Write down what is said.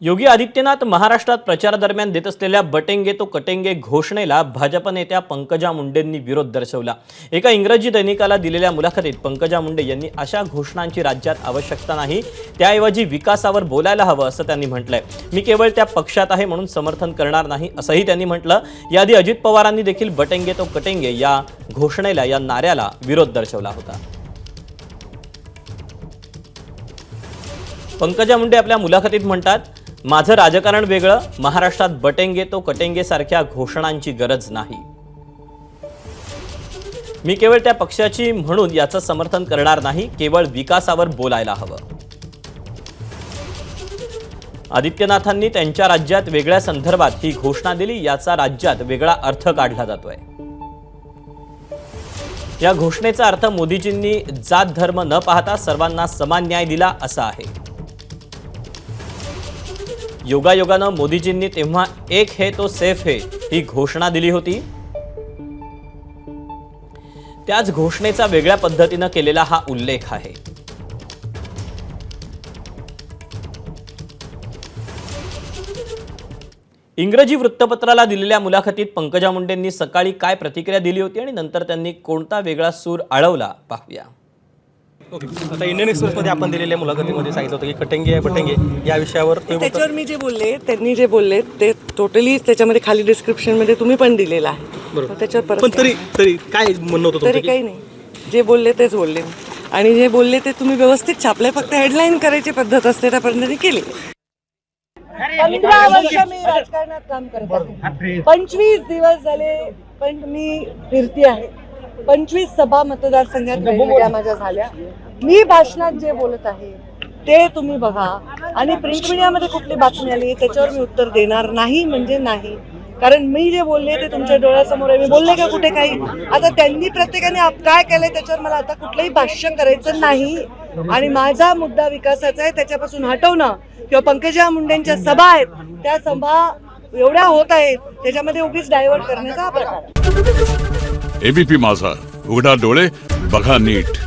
योगी आदित्यनाथ महाराष्ट्रात प्रचारादरम्यान देत असलेल्या बटेंगे तो कटेंगे घोषणेला भाजप नेत्या पंकजा मुंडेंनी विरोध दर्शवला। एका इंग्रजी दैनिकाला दिलेल्या मुलाखतीत पंकजा मुंडे यांनी अशा घोषणांची राज्यात आवश्यकता नाही, त्याऐवजी विकासावर बोलायला हवं असं त्यांनी म्हटलंय। मी केवळ त्या पक्षात आहे म्हणून समर्थन करणार नाही असंही त्यांनी म्हटलं। याआधी अजित पवारांनी देखील बटेंगे तो कटेंगे या घोषणेला, या नाऱ्याला विरोध दर्शवला होता। पंकजा मुंडे आपल्या मुलाखतीत म्हणतात, माझं राजकारण वेगळं, महाराष्ट्रात बटेंगे तो कटेंगे सारख्या घोषणांची गरज नाही। मी केवळ त्या पक्षाची म्हणून याचं समर्थन करणार नाही, केवळ विकासावर बोलायला हवं। आदित्यनाथांनी त्यांच्या राज्यात वेगळ्या संदर्भात ही घोषणा दिली, याचा राज्यात वेगळा अर्थ काढला जातोय। या घोषणेचा अर्थ मोदीजींनी जात धर्म न पाहता सर्वांना समान न्याय दिला असा आहे। योगायोगानं मोदीजींनी तेव्हा एक है तो सेफ है ही घोषणा दिली होती। त्याच घोषणेचा वेगळ्या पद्धतीनं केलेला हा उल्लेख आहे। इंग्रजी वृत्तपत्राला दिलेल्या मुलाखतीत पंकजा मुंडेंनी सकाळी काय प्रतिक्रिया दिली होती आणि नंतर त्यांनी कोणता वेगळा सूर आळवला पाहूया। आता इंडियन एक्सप्रेसमध्ये आपण दिलेल्या मुलाखतीमध्ये सांगितलं होतं की कटेंगे बटेंगे या विषयावर त्याच्यावर मी जे बोलले, त्यांनी जे बोलले ते टोटली त्याच्यामध्ये खाली डिस्क्रिप्शनमध्ये तुम्ही पण दिलेलं आहे। बरोबर, त्याच्यावर परत पण तरी काय म्हणणं होतं तुमचं? तरी काही नाही, जे बोलले तेच बोलले आणि जे बोलले ते तुम्ही व्यवस्थित छापले, फक्त हेडलाईन करायची पद्धत असते त्या पद्धतीने केली। 15 वर्ष मी राजकारणात काम करत आहे, 25 दिवस झाले पण मी फिरती आहे, 25 सभा मतदारसंघात वेगवेगळ्या माझ्या झाल्या। मी भाषणात जे बोलत आहे ते तुम्ही बघा आणि प्रिंट मीडियामध्ये कुठली बातमी आली त्याच्यावर मी उत्तर देणार नाही म्हणजे नाही, कारण मी जे बोलले ते तुमच्या डोळ्यासमोर आहे। मी बोलले का कुठे काही? आता त्यांनी प्रत्येकाने काय केलंय त्याच्यावर मला आता कुठलंही भाष्य करायचं नाही आणि माझा मुद्दा विकासाचा आहे, त्याच्यापासून हटवणं किंवा पंकजा मुंडेंच्या सभा आहेत त्या सभा एवढ्या होत आहेत त्याच्यामध्ये उगीच डायव्हर्ट करण्याचा हा प्रकार आहे। एबीपी माझा, उघडा डोळे बघा नीट।